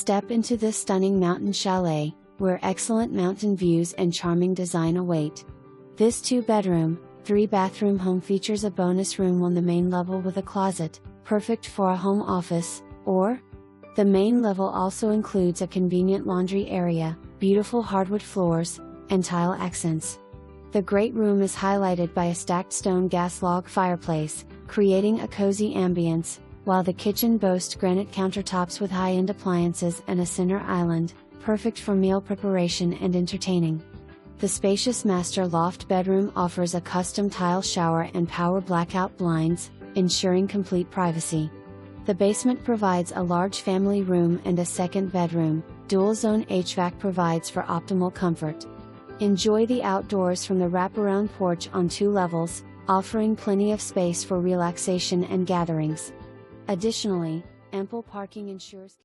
Step into this stunning mountain chalet, where excellent mountain views and charming design await. This 2-bedroom, 3-bathroom home features a bonus room on the main level with a closet, perfect for a home office, or the main level also includes a convenient laundry area, beautiful hardwood floors, and tile accents. The great room is highlighted by a stacked stone gas log fireplace, creating a cozy ambience, while the kitchen boasts granite countertops with high-end appliances and a center island, perfect for meal preparation and entertaining. The spacious master loft bedroom offers a custom tile shower and power blackout blinds, ensuring complete privacy. The basement provides a large family room and a second bedroom. Dual-zone HVAC provides for optimal comfort. Enjoy the outdoors from the wraparound porch on 2 levels, offering plenty of space for relaxation and gatherings. Additionally, ample parking ensures